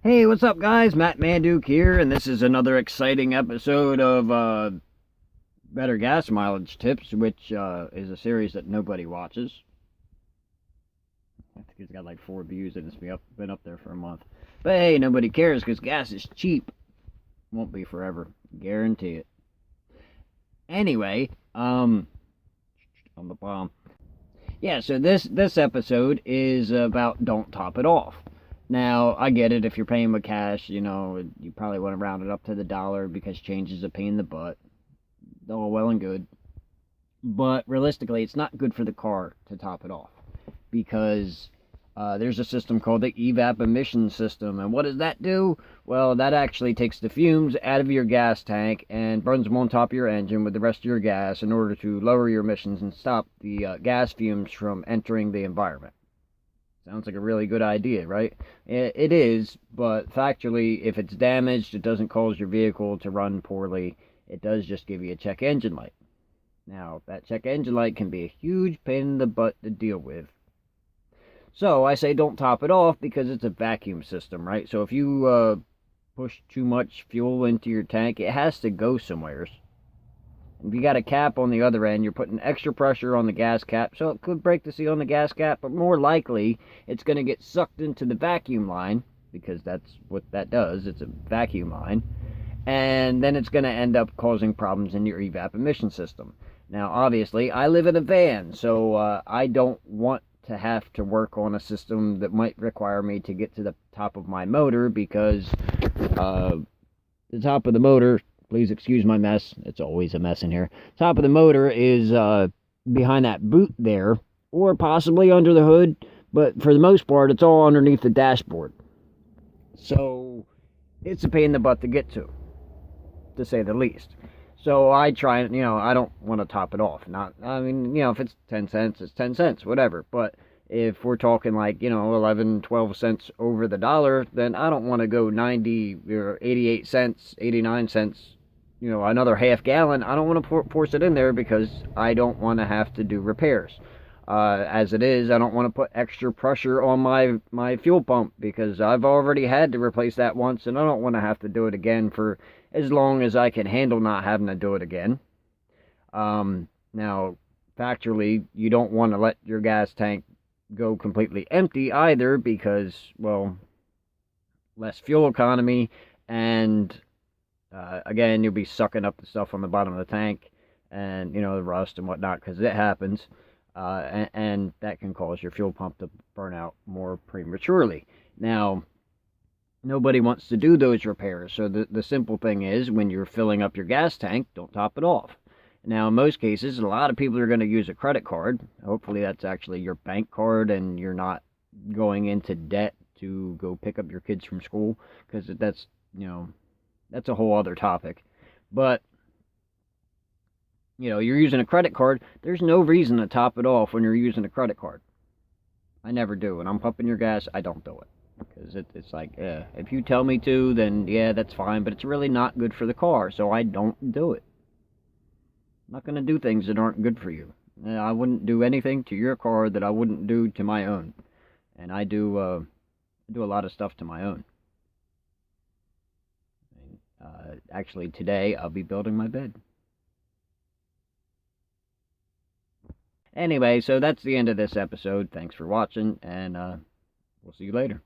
Hey, what's up, guys? Matt Manduke here, and this is another exciting episode of Better Gas Mileage Tips, which is a series that nobody watches. I think it's got like 4 views, and been up there for a month. But hey, nobody cares because gas is cheap. Won't be forever, guarantee it. Anyway, on the bomb. Yeah, so this episode is about don't top it off. Now, I get it if you're paying with cash, you probably want to round it up to the dollar because change is a pain in the butt. All well and good. But realistically, it's not good for the car to top it off because there's a system called the evap emission system. And what does that do? Well, that actually takes the fumes out of your gas tank and burns them on top of your engine with the rest of your gas in order to lower your emissions and stop the gas fumes from entering the environment. Sounds like a really good idea, right? It is, but factually, if it's damaged, it doesn't cause your vehicle to run poorly. It does just give you a check engine light. Now, that check engine light can be a huge pain in the butt to deal with. So, I say don't top it off because it's a vacuum system, right? So, if you push too much fuel into your tank, it has to go somewhere. If you got a cap on the other end, you're putting extra pressure on the gas cap, so it could break the seal on the gas cap, but more likely it's going to get sucked into the vacuum line, because that's what that does. It's a vacuum line. And then it's going to end up causing problems in your evap emission system. Now, obviously, I live in a van, so I don't want to have to work on a system that might require me to get to the top of my motor because the top of the motor, please excuse my mess, it's always a mess in here. Top of the motor is behind that boot there, or possibly under the hood, but for the most part, it's all underneath the dashboard. So it's a pain in the butt to get to say the least. So I try and, I don't want to top it off. Not, I mean, if it's 10 cents, it's 10 cents, whatever. But if we're talking like, 11, 12 cents over the dollar, then I don't want to go 90 or 88 cents, 89 cents, another half gallon. I don't want to force it in there because I don't want to have to do repairs. As it is, I don't want to put extra pressure on my fuel pump because I've already had to replace that once, and I don't want to have to do it again for as long as I can handle not having to do it again. Now, factually, you don't want to let your gas tank go completely empty either because, well, less fuel economy, and again, you'll be sucking up the stuff on the bottom of the tank and, the rust and whatnot because it happens. And that can cause your fuel pump to burn out more prematurely. Now, nobody wants to do those repairs, so the simple thing is when you're filling up your gas tank, don't top it off. Now, in most cases, a lot of people are going to use a credit card. Hopefully, that's actually your bank card and you're not going into debt to go pick up your kids from school because that's a whole other topic. But you're using a credit card, there's no reason to top it off when you're using a credit card. I never do. When I'm pumping your gas, I don't do it. Because it's like, if you tell me to, then yeah, that's fine, but it's really not good for the car, so I don't do it. I'm not going to do things that aren't good for you. I wouldn't do anything to your car that I wouldn't do to my own. And I do a lot of stuff to my own. Actually, today, I'll be building my bed. Anyway, so that's the end of this episode. Thanks for watching, and we'll see you later.